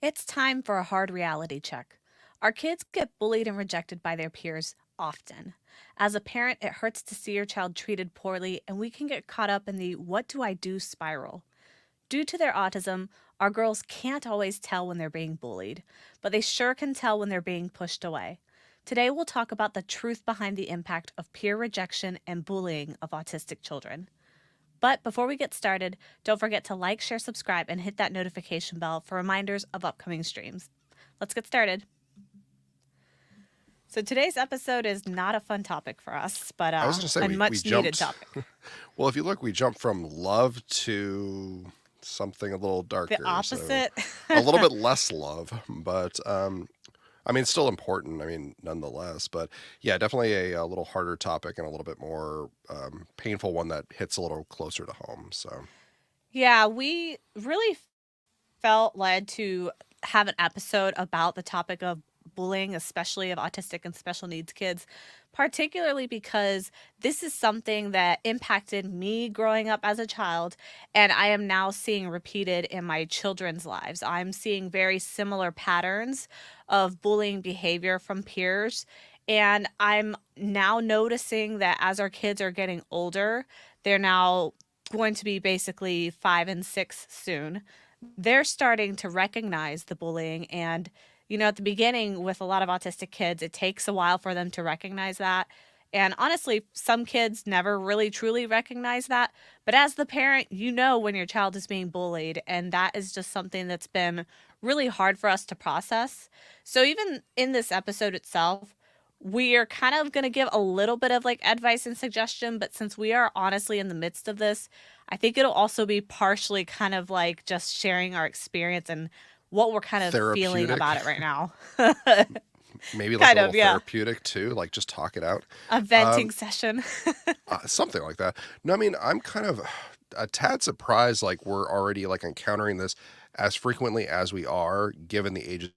It's time for a hard reality check. Our kids get bullied and rejected by their peers often. As a parent, it hurts to see your child treated poorly, and we can get caught up in the what do I do spiral. Due to their autism, our girls can't always tell when they're being bullied, but they sure can tell when they're being pushed away. Today, we'll talk about the truth behind the impact of peer rejection and bullying of autistic children. But before we get started, don't forget to like, share, subscribe, and hit that notification bell for reminders of upcoming streams. Let's get started. So today's episode is not a fun topic for us, but I was going to say a we much needed jumped. topic. Well, if you look, we jumped from love to something a little The darker. So opposite. a little bit less love, but I mean, still important. I mean, nonetheless. But yeah, definitely a little harder topic and a little bit more painful one that hits a little closer to home. So Yeah, we really felt led to have an episode about the topic of bullying, especially of autistic and special needs kids, particularly because this is something that impacted me growing up as a child, and I am now seeing repeated in my children's lives. I'm seeing very similar patterns of bullying behavior from peers. And I'm now noticing that as our kids are getting older, they're now going to be basically 5 and 6 soon. They're starting to recognize the bullying. And, at the beginning with a lot of autistic kids, it takes a while for them to recognize that. And honestly, some kids never really truly recognize that. But as the parent, you know when your child is being bullied. And that is just something that's been really hard for us to process. So even in this episode itself, we are kind of going to give a little bit of like advice and suggestion. But since we are honestly in the midst of this, I think it'll also be partially kind of like just sharing our experience and what we're kind of feeling therapeutic, about it right now. maybe like a Kind little of, yeah. therapeutic too, like just talk it out. A venting session. Something like that. No, I mean, I'm kind of a tad surprised like we're already like encountering this as frequently as we are given the ages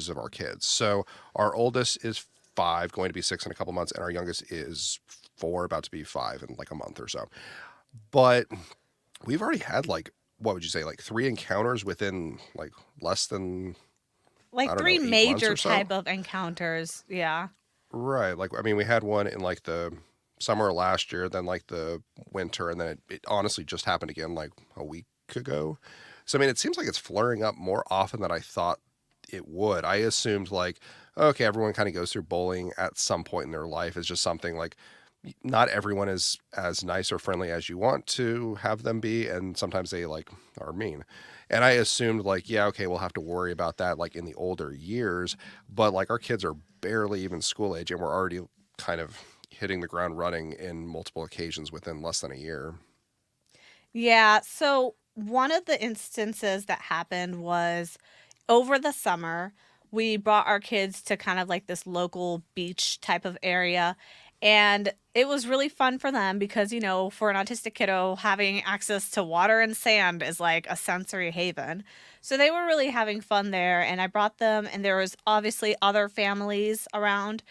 of our kids. So our oldest is 5, going to be 6 in a couple months, and our youngest is 4, about to be 5 in like a month or so. But we've already had like, what would you say, like 3 encounters within like less than, I Like don't three know, 8 months major or so. type of encounters. Yeah. Right. Like, I mean, we had one in like the summer last year, then like the winter, and then it honestly just happened again like a week ago. So, I mean, it seems like it's flaring up more often than I thought it would. I assumed like, okay, everyone kind of goes through bullying at some point in their life. It's just something like not everyone is as nice or friendly as you want to have them be, and sometimes they like are mean. And I assumed like, yeah, okay, we'll have to worry about that like in the older years, but like our kids are barely even school age and we're already kind of hitting the ground running in multiple occasions within less than a year. Yeah. So one of the instances that happened was over the summer, we brought our kids to kind of like this local beach type of area. And it was really fun for them because, for an autistic kiddo, having access to water and sand is like a sensory haven. So they were really having fun there. And I brought them, and there was obviously other families around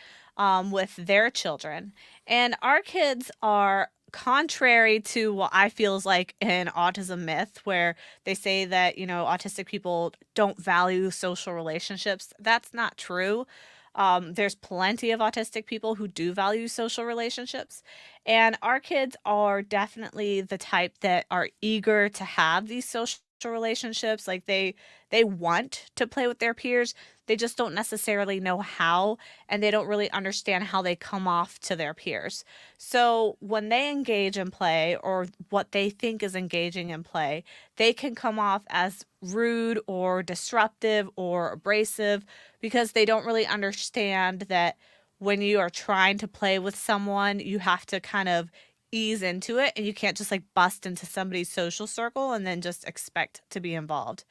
with their children. And our kids are contrary to what I feel is like an autism myth where they say that, autistic people don't value social relationships. That's not true. There's plenty of autistic people who do value social relationships. And our kids are definitely the type that are eager to have these social relationships. Like they want to play with their peers. They just don't necessarily know how, and they don't really understand how they come off to their peers. So when they engage in play or what they think is engaging in play, they can come off as rude or disruptive or abrasive because they don't really understand that when you are trying to play with someone, you have to kind of ease into it, and you can't just like bust into somebody's social circle and then just expect to be involved.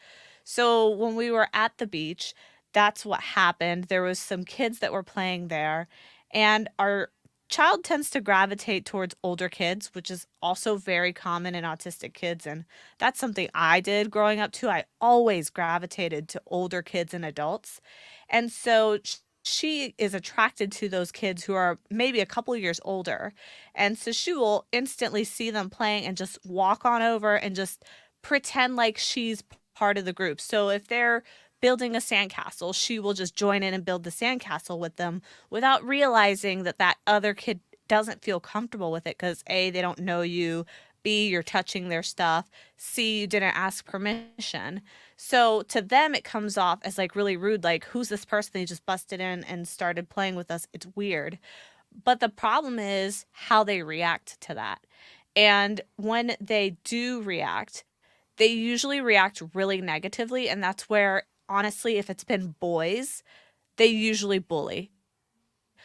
So when we were at the beach, that's what happened. There was some kids that were playing there, and our child tends to gravitate towards older kids, which is also very common in autistic kids. And that's something I did growing up too. I always gravitated to older kids and adults. And so she is attracted to those kids who are maybe a couple years older. And so she will instantly see them playing and just walk on over and just pretend like she's part of the group. So if they're building a sandcastle, she will just join in and build the sandcastle with them without realizing that that other kid doesn't feel comfortable with it because A, they don't know you, B, you're touching their stuff, C, you didn't ask permission. So to them, it comes off as like really rude, like, who's this person who just busted in and started playing with us? It's weird. But the problem is how they react to that. And when they do react, they usually react really negatively. And that's where, honestly, if it's been boys, they usually bully.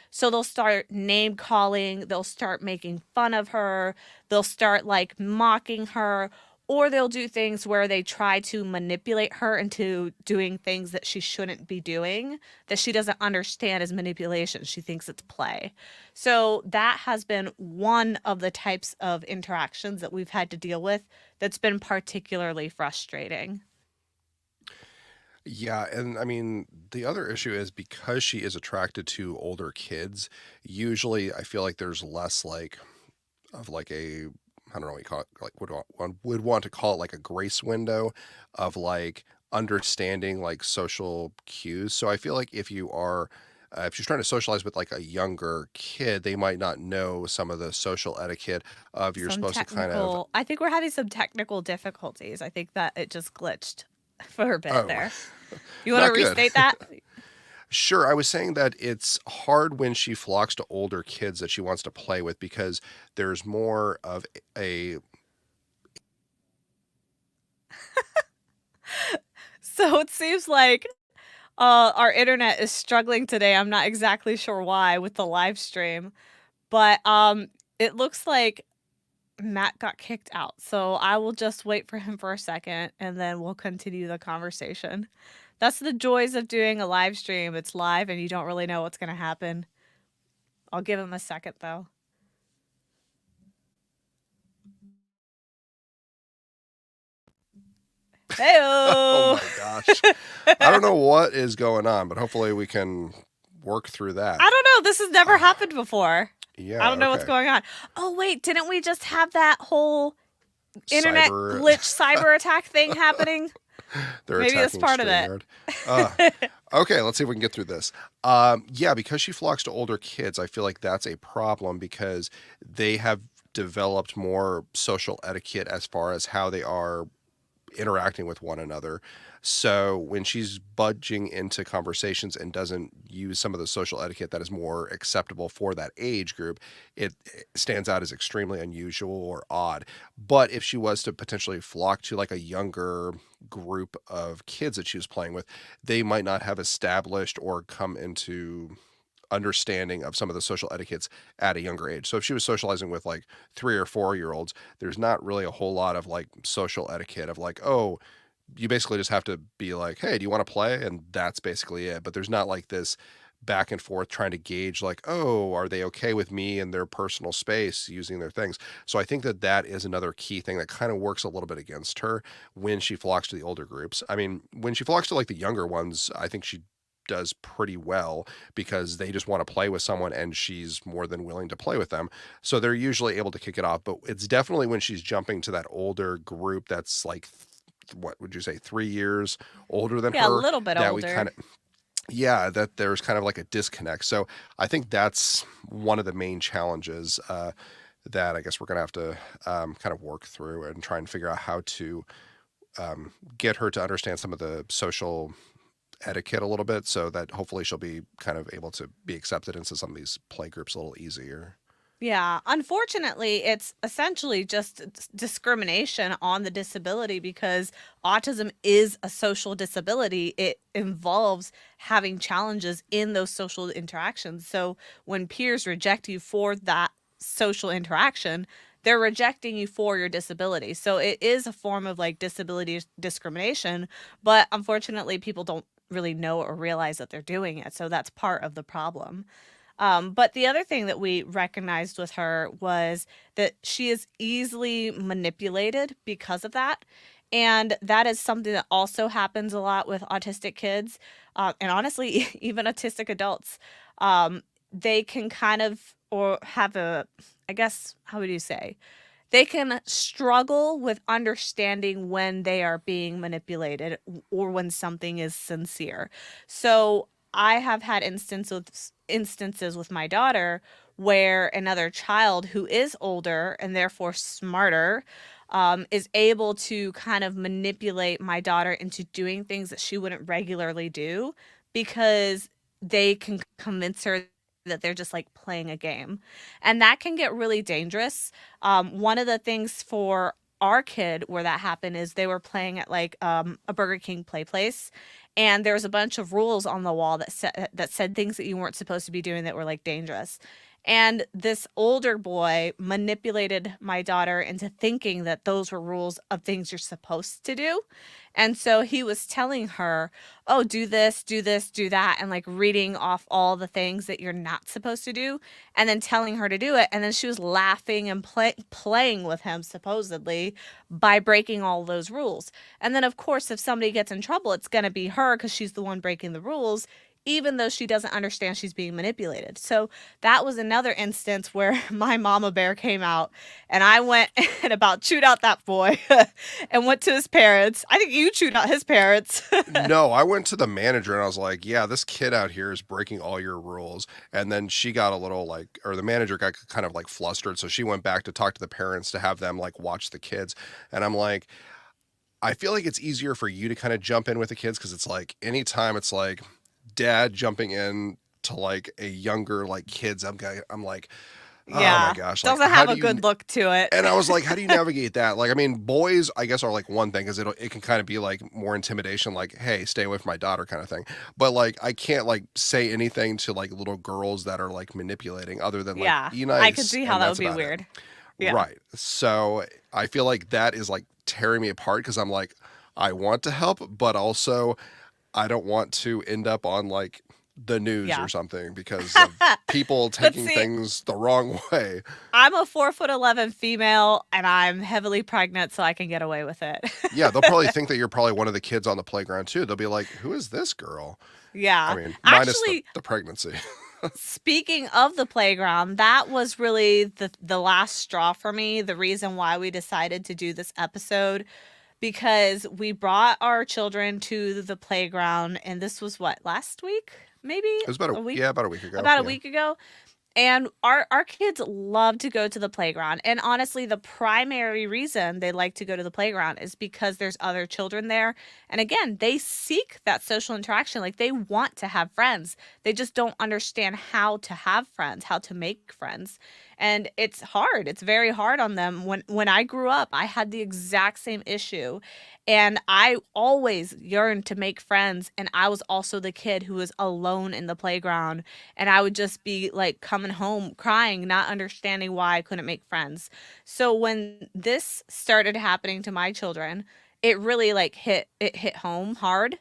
So they'll start name calling, they'll start making fun of her, they'll start like mocking her, or they'll do things where they try to manipulate her into doing things that she shouldn't be doing, that she doesn't understand as manipulation. She thinks it's play. So that has been one of the types of interactions that we've had to deal with that's been particularly frustrating. Yeah, and I mean, the other issue is because she is attracted to older kids, usually I feel like there's less like of like a I don't know what you call it, like one would want to call it like a grace window of like understanding like social cues. So I feel like if she's trying to socialize with like a younger kid, they might not know some of the social etiquette of you're Some supposed to kind of technical, I think we're having some technical difficulties. I think that it just glitched for a bit oh, there. You want to not good. restate that? Sure, I was saying that it's hard when she flocks to older kids that she wants to play with because there's more of a So it seems like our internet is struggling today. I'm not exactly sure why with the live stream, but it looks like Matt got kicked out. So I will just wait for him for a second and then we'll continue the conversation. That's the joys of doing a live stream. It's live and you don't really know what's going to happen. I'll give him a second though. oh Heyo. my gosh. I don't know what is going on, but hopefully we can work through that. I don't know. This has never happened before. I Yeah, don't know what's okay. going on. Oh, wait. Didn't we just have that whole internet Cyber glitch cyber attack thing happening? they're Maybe that's attacking part of it. StreamYard. Uh okay, let's see if we can get through this. Yeah, because she flocks to older kids, I feel like that's a problem because they have developed more social etiquette as far as how they are interacting with one another. So when she's budging into conversations and doesn't use some of the social etiquette that is more acceptable for that age group, it stands out as extremely unusual or odd. But if she was to potentially flock to like a younger group of kids that she was playing with, they might not have established or come into understanding of some of the social etiquettes at a younger age. So if she was socializing with like 3 or 4 year olds, there's not really a whole lot of like social etiquette of like, oh, you basically just have to be like, hey, do you want to play? And that's basically it. But there's not like this back and forth trying to gauge like, oh, are they okay with me and their personal space using their things? So I think that that is another key thing that kind of works a little bit against her when she flocks to the older groups. I mean, when she flocks to like the younger ones, I think she does pretty well because they just want to play with someone and she's more than willing to play with them. So they're usually able to kick it off, but it's definitely when she's jumping to that older group that's like what would you say 3 years older than Yeah, a her little bit that we kind older. of yeah, that there's kind of like a disconnect. So I think that's one of the main challenges that I guess we're going to have to kind of work through and try and figure out how to get her to understand some of the social etiquette a little bit so that hopefully she'll be kind of able to be accepted into some of these play groups a little easier. Yeah, unfortunately, it's essentially just discrimination on the disability because autism is a social disability. It involves having challenges in those social interactions. So when peers reject you for that social interaction, they're rejecting you for your disability. So it is a form of like disability discrimination, but unfortunately, people don't really know or realize that they're doing it. So that's part of the problem. But the other thing that we recognized with her was that she is easily manipulated because of that. And that is something that also happens a lot with autistic kids. And honestly, even autistic adults. They can kind of, or have a, I guess, how would you say? they can struggle with understanding when they are being manipulated or when something is sincere. So I have had instances with my daughter where another child who is older and therefore smarter is able to kind of manipulate my daughter into doing things that she wouldn't regularly do because they can convince her that they're just like playing a game. And that can get really dangerous. One of the things for our kid where that happened is they were playing at like a Burger King play place, and there was a bunch of rules on the wall that said things that you weren't supposed to be doing that were like dangerous. And this older boy manipulated my daughter into thinking that those were rules of things you're supposed to do. And so he was telling her, oh, do this, do this, do that, and like reading off all the things that you're not supposed to do, and then telling her to do it. And then she was laughing and playing with him, supposedly, by breaking all those rules. And then, of course, if somebody gets in trouble, it's going to be her because she's the one breaking the rules, even though she doesn't understand she's being manipulated. So that was another instance where my mama bear came out, and I went and about chewed out that boy and went to his parents. I think you chewed out his parents. No, I went to the manager and I was like, "Yeah, this kid out here is breaking all your rules." And then she got a little like, or the manager got kind of like flustered, so she went back to talk to the parents to have them like watch the kids. And I'm like, I feel like it's easier for you to kind of jump in with the kids because it's like anytime it's like dad jumping in to like a younger like kids, I'm like, oh my Yeah, gosh, like doesn't how have do a you good look to it. and I was like, how do you navigate that? Like, I mean, boys, I guess, are like one thing because it can kind of be like more intimidation, like, hey, stay away from my daughter kind of thing. But like, I can't like say anything to like little girls that are like manipulating other than like, Yeah, be I could nice. see how And that that's would be about it. weird. Yeah. Right. So I feel like that is like tearing me apart because I'm like, I want to help, but also I don't want to end up on like the news or Yeah. something because of people But taking see, things the wrong way. I'm a 4'11" female and I'm heavily pregnant, so I can get away with it. Yeah, they'll probably think that you're probably one of the kids on the playground too. They'll be like, "Who is this girl?" I Yeah. mean, minus the Actually, the pregnancy. speaking of the playground, that was really the last straw for me, the reason why we decided to do this episode, because we brought our children to the playground, and this was what, last week? Maybe It was about a week? about a week ago. About a Yeah. week ago. And our kids love to go to the playground. And honestly, the primary reason they like to go to the playground is because there's other children there. And again, they seek that social interaction. Like they want to have friends. They just don't understand how to have friends, how to make friends. And it's hard. It's very hard on them. When I grew up, I had the exact same issue. And I always yearned to make friends. And I was also the kid who was alone in the playground, and I would just be like coming home crying, not understanding why I couldn't make friends. So when this started happening to my children, it really like hit home hard.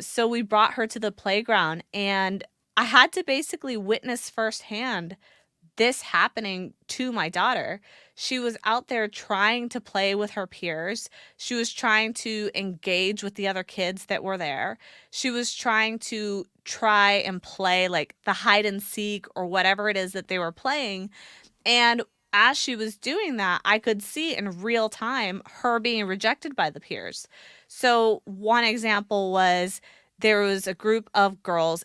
So we brought her to the playground, and I had to basically witness firsthand this happening to my daughter. She was out there trying to play with her peers. She was trying to engage with the other kids that were there. She was try and play like the hide and seek or whatever it is that they were playing. And as she was doing that, I could see in real time her being rejected by the peers. So, one example was there was a group of girls.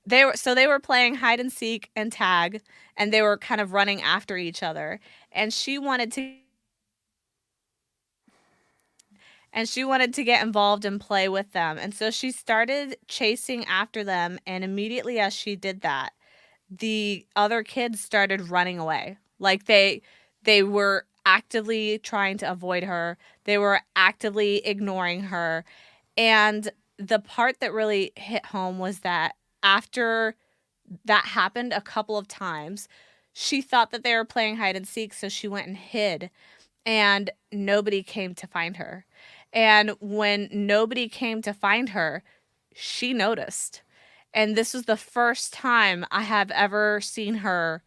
They were playing hide and seek and tag, and they were kind of running after each other, and she wanted to get involved and play with them. And so she started chasing after them, and immediately as she did that, the other kids started running away. Like they were actively trying to avoid her. They were actively ignoring her. And the part that really hit home was that after that happened a couple of times, she thought that they were playing hide and seek, so she went and hid, and nobody came to find her. And when nobody came to find her, she noticed. And this was the first time I have ever seen her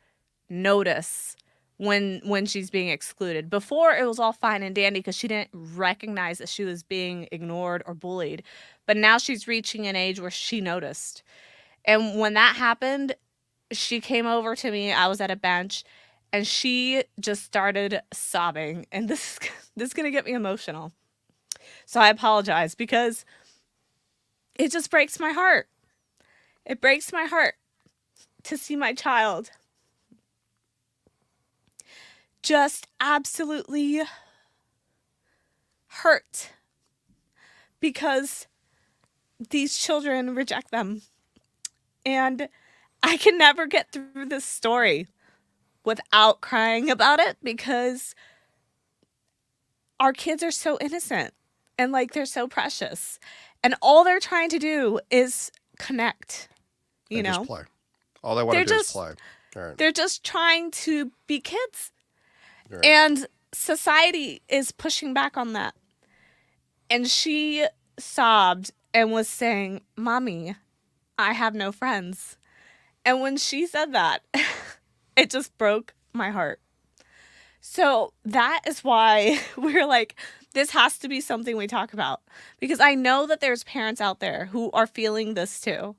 notice when she's being excluded. Before it was all fine and dandy because she didn't recognize that she was being ignored or bullied. But now she's reaching an age where she noticed. And when that happened, she came over to me. I was at a bench and she just started sobbing. And this is going to get me emotional. So I apologize because it just breaks my heart. It breaks my heart to see my child just absolutely hurt because these children reject them. And I can never get through this story without crying about it because our kids are so innocent and like they're so precious. And all they're trying to do is connect, you And just know? play. All they want to They're do is just play. All right. they're just trying to be kids. All right. And society is pushing back on that. And she sobbed and was saying, "Mommy, I have no friends." And when she said that, it just broke my heart. So that is why we're like, this has to be something we talk about because I know that there's parents out there who are feeling this too.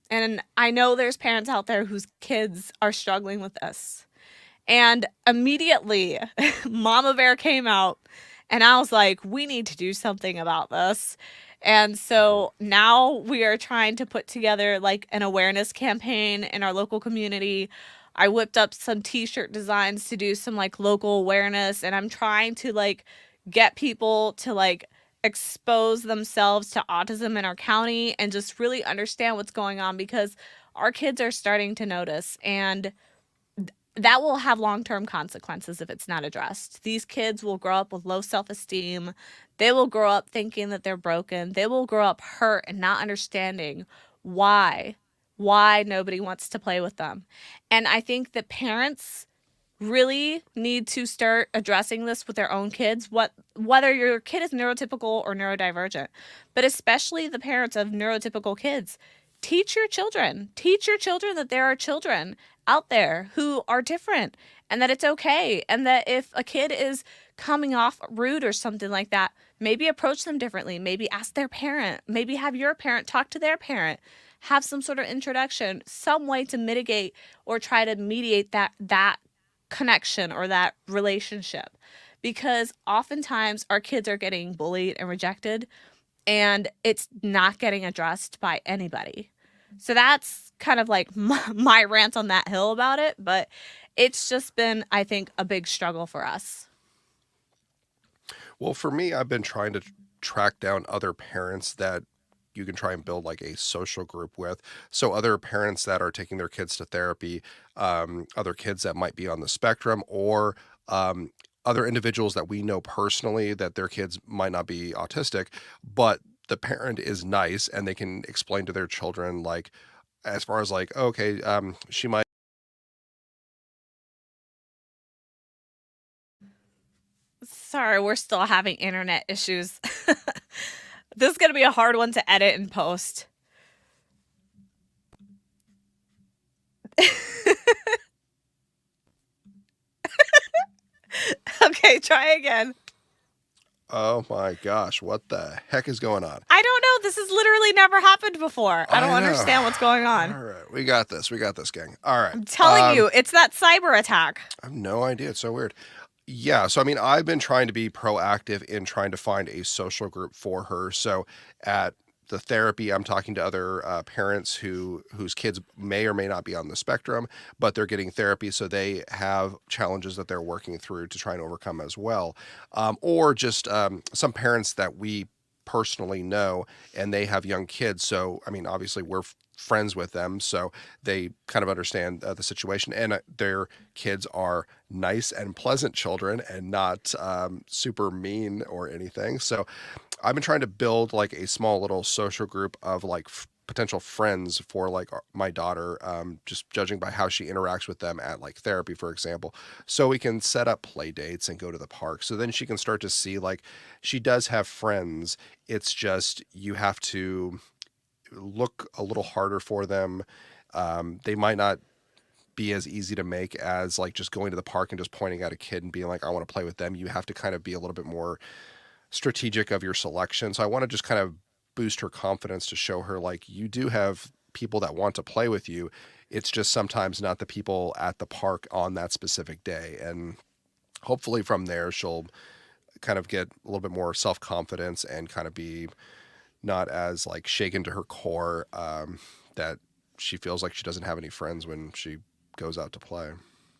And I know there's parents out there whose kids are struggling with this. And immediately, Mama Bear came out, and I was like, we need to do something about this. And so now we are trying to put together like an awareness campaign in our local community. I whipped up some t-shirt designs to do some like local awareness, and I'm trying to like get people to like expose themselves to autism in our county and just really understand what's going on because our kids are starting to notice, and that will have long-term consequences if it's not addressed. These kids will grow up with low self-esteem. They will grow up thinking that they're broken. They will grow up hurt and not understanding why why nobody wants to play with them. And I think that parents really need to start addressing this with their own kids, whether your kid is neurotypical or neurodivergent, but especially the parents of neurotypical kids. Teach your children that there are children out there who are different and that it's okay, and that if a kid is coming off rude or something like that, maybe approach them differently, maybe ask their parent, maybe have your parent talk to their parent, have some sort of introduction, some way to mitigate or try to mediate that connection or that relationship, because oftentimes our kids are getting bullied and rejected and it's not getting addressed by anybody. So that's kind of like my rant on that hill about it, but it's just been, I think, a big struggle for us. Well, for me, I've been trying to track down other parents that you can try and build like a social group with. So other parents that are taking their kids to therapy, other kids that might be on the spectrum, or um, other individuals that we know personally that their kids might not be autistic, but the parent is nice and they can explain to their children like, as far as like, okay, she might. Sorry, we're still having internet issues. This is going to be a hard one to edit and post. Okay, try again. Oh my gosh, what the heck is going on? I don't know. This has literally never happened before. I don't I know. understand what's going on. All right, we got this. We got this, gang. All right. I'm telling you, it's that cyber attack. I have no idea. It's so weird. Yeah, so I mean, I've been trying to be proactive in trying to find a social group for her. So at the therapy, I'm talking to other parents whose kids may or may not be on the spectrum, but they're getting therapy, so they have challenges that they're working through to try and overcome as well. Or just some parents that we personally know, and they have young kids. So I mean, obviously, we're friends with them, so they kind of understand the situation, and their kids are nice and pleasant children and not super mean or anything. So I've been trying to build like a small little social group of like potential friends for like my daughter, just judging by how she interacts with them at like therapy, for example. So we can set up play dates and go to the park. So then she can start to see like she does have friends. It's just you have to look a little harder for them. They might not be as easy to make as like just going to the park and just pointing at a kid and being like, I want to play with them. You have to kind of be a little bit more strategic of your selection. So I want to just kind of boost her confidence to show her like you do have people that want to play with you. It's just sometimes not the people at the park on that specific day. And hopefully from there she'll kind of get a little bit more self-confidence and kind of be not as like shaken to her core, that she feels like she doesn't have any friends when she goes out to play.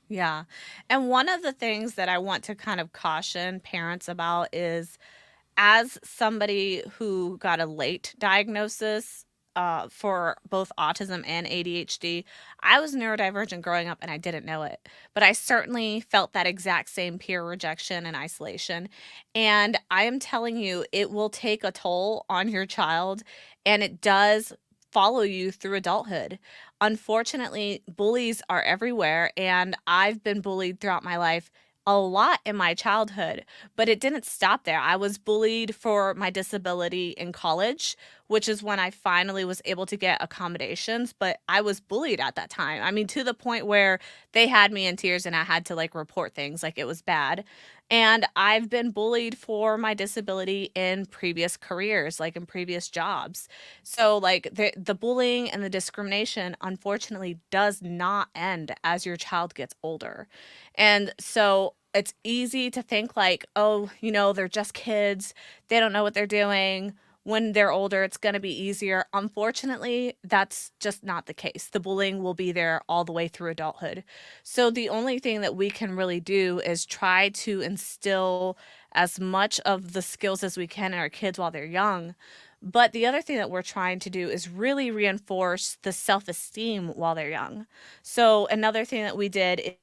Yeah. And one of the things that I want to kind of caution parents about is, as somebody who got a late diagnosis for both autism and ADHD, I was neurodivergent growing up and I didn't know it. But I certainly felt that exact same peer rejection and isolation. And I am telling you, it will take a toll on your child, and it does follow you through adulthood. Unfortunately, bullies are everywhere, and I've been bullied throughout my life, a lot in my childhood, but it didn't stop there. I was bullied for my disability in college, which is when I finally was able to get accommodations, but I was bullied at that time. I mean, to the point where they had me in tears and I had to like report things like it was bad. And I've been bullied for my disability in previous careers, like in previous jobs. So like the bullying and the discrimination unfortunately does not end as your child gets older. And so it's easy to think like, oh, they're just kids. They don't know what they're doing. When they're older, it's going to be easier. Unfortunately, that's just not the case. The bullying will be there all the way through adulthood. So the only thing that we can really do is try to instill as much of the skills as we can in our kids while they're young. But the other thing that we're trying to do is really reinforce the self esteem while they're young. So, another thing that we did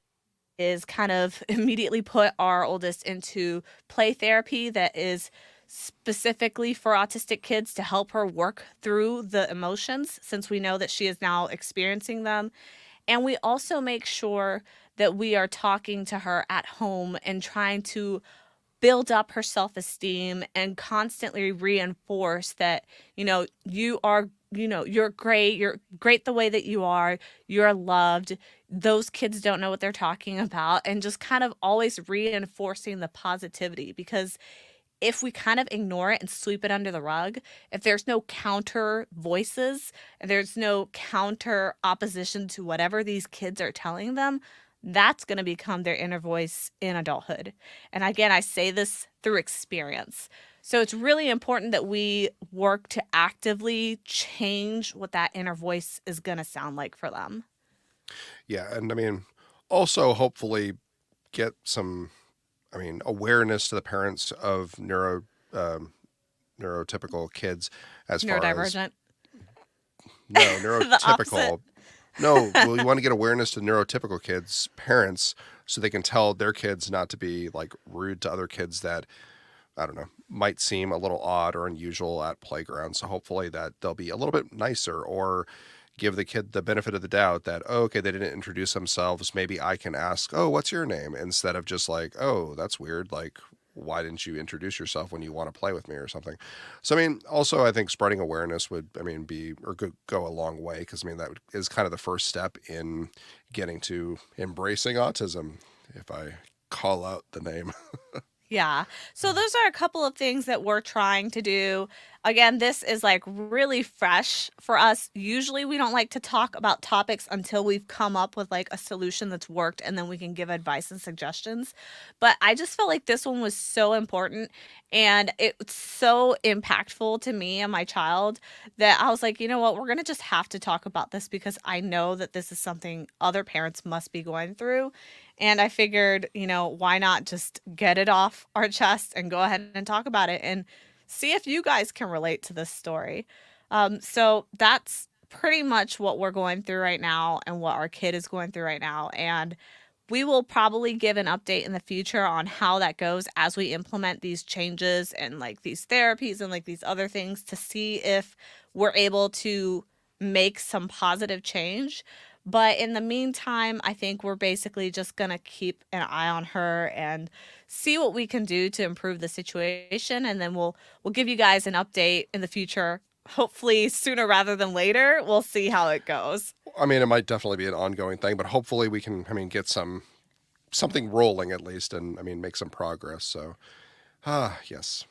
is kind of immediately put our oldest into play therapy that is specifically for autistic kids to help her work through the emotions, since we know that she is now experiencing them. And we also make sure that we are talking to her at home and trying to build up her self-esteem and constantly reinforce that, you're great the way that you are, you're loved, those kids don't know what they're talking about, and just kind of always reinforcing the positivity. Because if we kind of ignore it and sweep it under the rug, if there's no counter voices, and there's no counter opposition to whatever these kids are telling them, that's going to become their inner voice in adulthood. And again, I say this through experience. So it's really important that we work to actively change what that inner voice is going to sound like for them. Yeah, and I mean, also hopefully get some, I mean, awareness to the parents of neurotypical kids as far as Neurodivergent. no The opposite. neurotypical. No, well, you want to get awareness to neurotypical kids' parents so they can tell their kids not to be like rude to other kids that I don't know might seem a little odd or unusual at playgrounds. So hopefully that they'll be a little bit nicer or give the kid the benefit of the doubt that, oh, okay, they didn't introduce themselves. Maybe I can ask, oh, what's your name? Instead of just like, oh, that's weird. Like, why didn't you introduce yourself when you want to play with me or something? So, I mean, also, I think spreading awareness would, I mean, be or go a long way because, I mean, is kind of the first step in getting to embracing autism, if I call out the name. Yeah. So those are a couple of things that we're trying to do. Again, this is like really fresh for us. Usually we don't like to talk about topics until we've come up with like a solution that's worked, and then we can give advice and suggestions. But I just felt like this one was so important, and it's so impactful to me and my child that I was like, you know what, we're going to just have to talk about this because I know that this is something other parents must be going through. And I figured, why not just get it off our chest and go ahead and talk about it and see if you guys can relate to this story. So that's pretty much what we're going through right now and what our kid is going through right now. And we will probably give an update in the future on how that goes as we implement these changes and like these therapies and like these other things to see if we're able to make some positive change. But in the meantime, I think we're basically just going to keep an eye on her and see what we can do to improve the situation, and then we'll give you guys an update in the future. Hopefully sooner rather than later. We'll see how it goes. I mean, it might definitely be an ongoing thing, but hopefully we can, get something rolling at least, and make some progress. So, yes.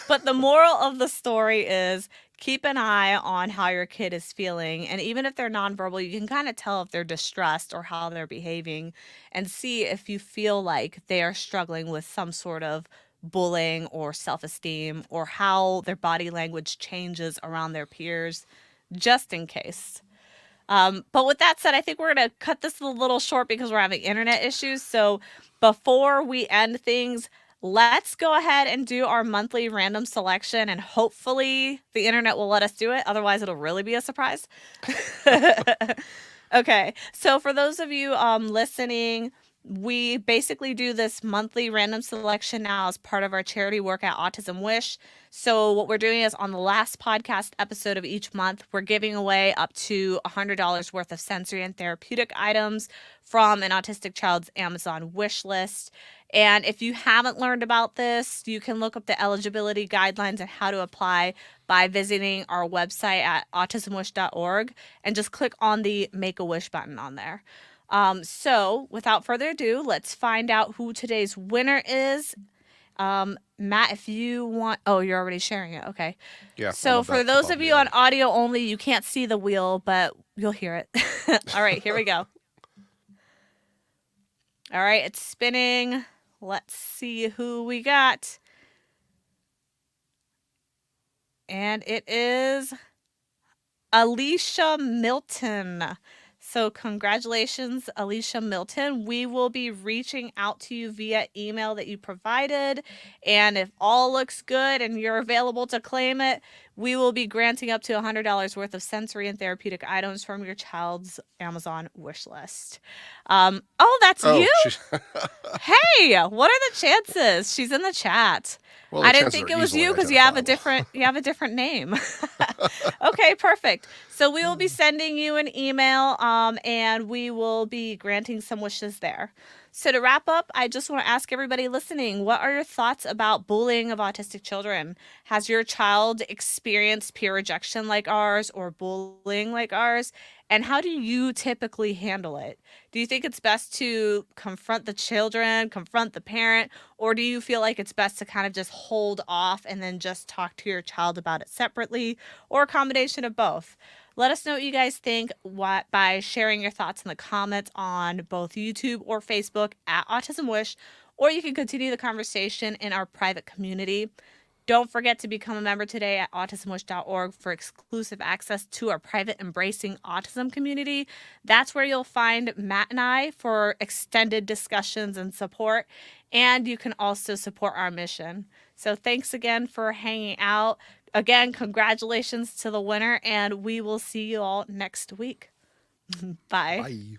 But the moral of the story is keep an eye on how your kid is feeling. And even if they're nonverbal, you can kind of tell if they're distressed or how they're behaving and see if you feel like they are struggling with some sort of bullying or self esteem or how their body language changes around their peers, just in case. But with that said, I think we're going to cut this a little short because we're having internet issues. So before we end things, let's go ahead and do our monthly random selection, and hopefully the internet will let us do it. Otherwise, it'll really be a surprise. Okay, so for those of you listening, we basically do this monthly random selection now as part of our charity work at Autism Wish. So what we're doing is on the last podcast episode of each month, we're giving away up to $100 worth of sensory and therapeutic items from an autistic child's Amazon wish list. And if you haven't learned about this, you can look up the eligibility guidelines and how to apply by visiting our website at autismwish.org and just click on the Make a Wish button on there. So without further ado, let's find out who today's winner is. Matt, if you want, oh, you're already sharing it. Okay. Yeah, I So love for that those above of you me. on audio only, you can't see the wheel, but you'll hear it. All right, here we go. All right, it's spinning. Let's see who we got. And it is Alicia Milton. So, congratulations, Alicia Milton. We will be reaching out to you via email that you provided. And if all looks good and you're available to claim it, we will be granting up to $100 worth of sensory and therapeutic items from your child's Amazon wish list. Oh, that's Oh, you? she's Hey, what are the chances? She's in the chat. well. The I didn't chances think are it was easily you because identifiable. you have a different name. Okay, perfect. So we will be sending you an email, and we will be granting some wishes there. So to wrap up, I just want to ask everybody listening, what are your thoughts about bullying of autistic children? Has your child experienced peer rejection like ours or bullying like ours? And how do you typically handle it? Do you think it's best to confront the children, confront the parent, or do you feel like it's best to kind of just hold off and then just talk to your child about it separately, or a combination of both? Let us know what you guys think by sharing your thoughts in the comments on both YouTube or Facebook at Autism Wish, or you can continue the conversation in our private community. Don't forget to become a member today at autismwish.org for exclusive access to our private Embracing Autism community. That's where you'll find Matt and I for extended discussions and support. And you can also support our mission. So thanks again for hanging out. Again, congratulations to the winner, and we will see you all next week. Bye. Bye.